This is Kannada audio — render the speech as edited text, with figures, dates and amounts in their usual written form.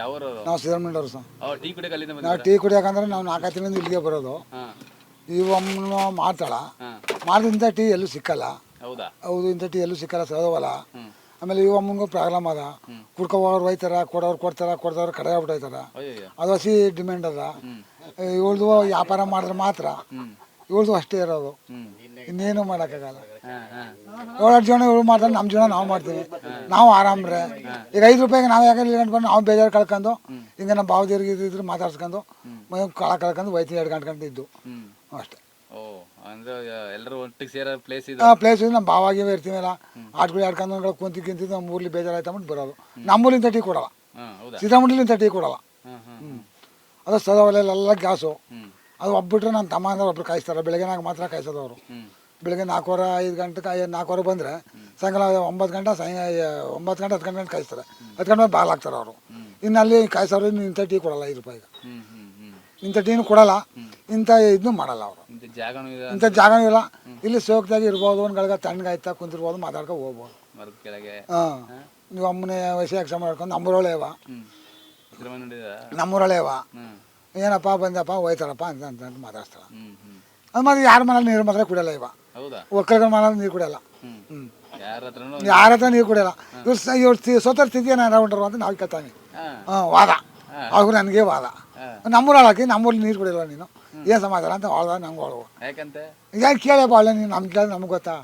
ಯಾವೂರವರು? ನಾವು ಸಿದ್ದರಾಮಯ್ಯವ್ರು ಸರ್. ಟೀ ಕುಡಿಯಕ್ಕೆ ಅಲ್ಲಿಂದ ನಾವು ಬಂದಿದ್ದೀರಾ? ಟೀ ಕುಡಿಯೋಕಂದ್ರೆ ನಾವು 4 ತಿಂಗಳಿಂದ ಇಲ್ಲಿಗೆ ಬರೋದು. ಹಾಂ ಈ ಒಮ್ಮೆ ಮಾಡ್ತಾಳ ಹಾಂ ಮಾಡಿದ ಟೀ ಎಲ್ಲೂ ಸಿಕ್ಕಲ್ಲ. ಹೌದಾ? ಹೌದು, ಇಂಥ ಟೀ ಎಲ್ಲೂ ಸಿಕ್ಕಲ್ಲ, ಸದವಲ್ಲ. ಹ್ಞೂ ಆಮೇಲೆ ಈ ಒಮ್ಮಂಗೂ ಪ್ರಾಬ್ಲಮ್ ಅದ. ಕುಡ್ಕೋರು ಒಯ್ತಾರ, ಕೊಡೋರು ಕೊಡ್ತಾರ, ಕೊಡ್ದವ್ರು ಕಡೆ ಆಗ್ಬಿಟ್ಟೈತಾರ. ಅಯ್ಯಯ್ಯೋ. ಅದು ಹಸಿ ಡಿಮ್ಯಾಂಡ್ ಅದ. ಹ್ಞೂ ಇವಳ್ದು ವ್ಯಾಪಾರ ಮಾಡಿದ್ರೆ ಮಾತ್ರ ಹ್ಞೂ ಇವಳ್ದು ಅಷ್ಟೇ ಇರೋದು, ಹ್ಞೂ ಇನ್ನೇನು ಮಾಡೋಕ್ಕಾಗಲ್ಲ. ಹಾಂ ಹಾಂ 7-8 ಜನ ಇವಳು ಮಾಡ್ತಾರೆ, ನಮ್ಮ ಜೀವನ ನಾವು ಮಾಡ್ತೀವಿ, ನಾವು ಆರಾಮ್ರೆ. ಈಗ 5 ರೂಪಾಯಿಗೆ ನಾವು ಯಾಕಂದ್ರೆ ಇಲ್ಲಿ ಬಂದು ನಾವು ಬೇಜಾರು ಕಳ್ಕೊಂಡು ಹಿಂಗೆ ನಮ್ಮ ಭಾವದೇವ್ರಿಗೆ ಇದ್ರು ಮಾತಾಡ್ಸ್ಕೊಂಡು ಕಳ ಕಳ್ಕೊಂಡು ಹೋಯ್ತೀವಿ 2 ಗಂಟೆ ಇದ್ದು ಅಷ್ಟೇ. ಓ ಅಂದ್ರೆ ಎಲ್ಲರೂ ಒಟ್ಟಿಗೆ ಸೇರೋ ಪ್ಲೇಸ್ ಇದು? ಪ್ಲೇಸ್ ನಮ್ಮ ಭಾವಾಗಿಯೇ ಇರ್ತೀವಲ್ಲ, ಆಟ್ಗಳು ಆಡ್ಕೊಂಡು ಕುಂತಿದ್ದು ನಮ್ಮ ಊರ್ಲಿ ಬೇಜಾರಾಯ್ತು ಅಂದ್ಬಿಟ್ಟು ಬರೋದು. ನಮ್ಮೂರಿಂದ ಟೀ ಕೊಡಲ್ಲ, ಹಾಂ ಹೌದಾ? ಸಿದ್ದರಾಮಯ್ಯಲಿಂದ ಟೀ ಕೊಡಲ್ಲ. ಹಾಂ ಹಾಂ ಅದು ಸದವಲೆಲ್ಲ ಗ್ಯಾಸು. ಹ್ಞೂ ಅದು ಒಬ್ಬಿಟ್ರೆ ನನ್ನ ತಮ್ಮ ಅಂದ್ರೆ ಒಬ್ರು ಕಾಯಿಸ್ತಾರೆ, ಬೆಳಗ್ಗೆನಾಗ ಮಾತ್ರ ಕಾಯಿಸೋದು ಅವರು. ಹ್ಞೂ ಬೆಳಗ್ಗೆ 4-5 ಗಂಟೆಗೆ 4 ಬಂದರೆ ಸಾಯಂಕಾಲ 9 ಗಂಟೆ 9 ಗಂಟೆ 10 ಗಂಟೆ ಕಾಯಿಸ್ತಾರೆ. 10 ಗಂಟೆ ಬಾಲ್ ಹಾಕ್ತಾರೆ ಅವರು. ಇನ್ನು ಅಲ್ಲಿ ಕಾಯಿಸೋರು ಇನ್ನು ಇಂಥ ಟೀ ಕೊಡಲ್ಲ 5 ರೂಪಾಯಿಗೆ. ಹ್ಞೂ ಹ್ಞೂ ಹ್ಞೂ ಇಂಥ ಟೀನು ಕೊಡಲ್ಲ, ಇಂಥ ಇದನ್ನು ಮಾಡಲ್ಲ ಅವರು. ಇಂಥ ಜಾಗನೂ ಇದೆ? ಇಂಥ ಜಾಗನೂ ಇಲ್ಲ. ಇಲ್ಲಿ ಸೋಕ್ದಾಗಿ ಇರ್ಬೋದು, ಒಂದು ಗಳಿಗೆ ತಣ್ಣಗಾಯ್ತಾ ಕುಂತಿರ್ಬೋದು, ಮಾತಾಡ್ಕೊಂಡು ಹೋಗ್ಬೋದು. ಮರದ ಕೆಳಗೆ? ಹಾಂ, ನೀವು ಅಮ್ಮನೇ ವಯಸ್ಸು ಯಕ್ಷ ಮಾಡ್ಕೊಂಡು ನಮ್ಮೂರೊಳೆವ, ನಮ್ಮೂರೊಳೆವ ಏನಪ್ಪ ಬಂದಪ್ಪ ಹೋಯ್ತಾರಪ್ಪ ಅಂತ ಮಾತಾಡ್ತಾಳೆ. ಅದು ಮತ್ತೆ ಯಾರ ಮನೇಲಿ ನೀರು ಮಾತ್ರ ಕುಡಿಯಲ್ಲ. ಒಕ್ಕಲಿಗರ ಮನೇಲಿ ನೀರು ಕುಡಿಯಲ್ಲ. ಯಾರ ಹತ್ರ ನೀರು ಕುಡಿಯಲ್ಲ. ಇವ್ರು ಸೋತರ ಸ್ಥಿತಿ ಏನಾರ ಉಂಟರು ಅಂತ ನಾವು ಕೇಳ್ತಾನೆ. ವಾದ ಅವ್ರು ನನಗೆ ವಾದ. ನಮ್ಮೂರಲ್ಲಿ ಹಾಕಿ ನಮ್ಮೂರಲ್ಲಿ ನೀರು ಕುಡಿಯಲ್ವ ನೀನು, ಏನು ಸಮಾಚಾರ ಅಂತ ಹೊಳ್ದ ನಂಗೆ ಹೊಳುವ. ಯಾಕೆ ಕೇಳಪ್ಪ, ಒಳ್ಳೆ ನೀನು ನಮ್ಗೆ ಕೇಳಿದ್ರೆ ನಮ್ಗೆ ಗೊತ್ತಾ.